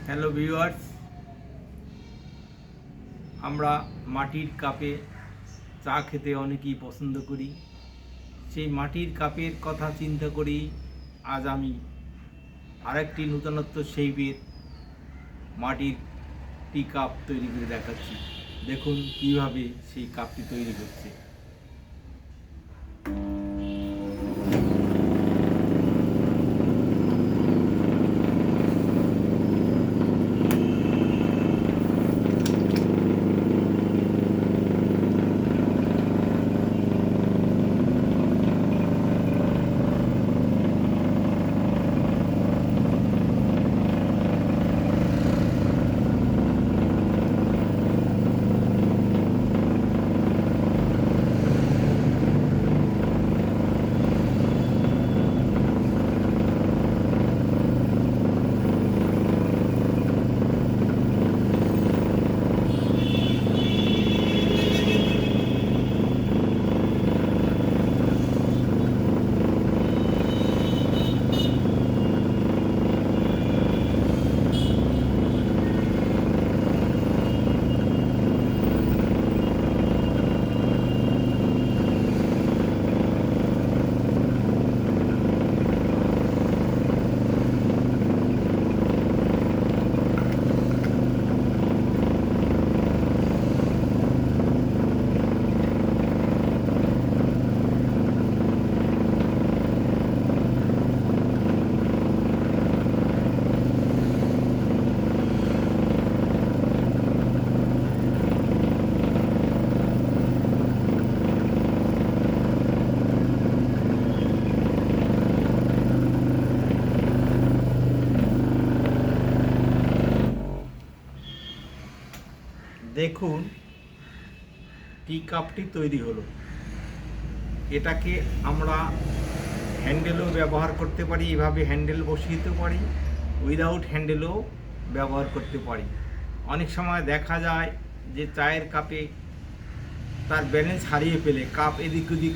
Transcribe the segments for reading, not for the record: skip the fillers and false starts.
Hello viewers, আমরা মাটির কাপে চা খেতে অনেকেই পছন্দ করি। সেই মাটির কাপের কথা চিন্তা করেই আজ আমি আরেকটি নূতনত্ব শেপের মাটির টি কাপ তৈরি করে দেখাচ্ছি। দেখুন কিভাবে সেই কাপটি তৈরি হচ্ছে। দেখুন টি কাপটি তৈরি হলো। এটাকে আমরা হ্যান্ডেলও ব্যবহার করতে পারি, এভাবে হ্যান্ডেল বসিয়ে দিতে পারি, উইদাউট হ্যান্ডেলও ব্যবহার করতে পারি। অনেক সময় দেখা যায় যে চায়ের কাপে তার ব্যালেন্স হারিয়ে ফেলে কাপ এদিক ওদিক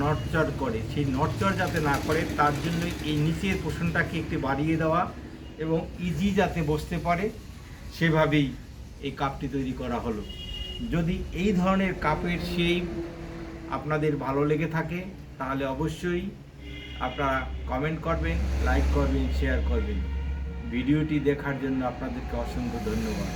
নড়চড় করে। সেই নড়চড় যাতে না করে তার জন্য এই নিচের পোর্শনটাকে একটু বাড়িয়ে দেওয়া এবং ইজি যাতে বসতে পারে সেভাবেই এই কাপটি তৈরি করা হলো। যদি এই ধরনের কাপের শেপ আপনাদের ভালো লেগে থাকে তাহলে অবশ্যই আপনারা কমেন্ট করবেন, লাইক করবেন, শেয়ার করবেন। ভিডিওটি দেখার জন্য আপনাদেরকে অসংখ্য ধন্যবাদ।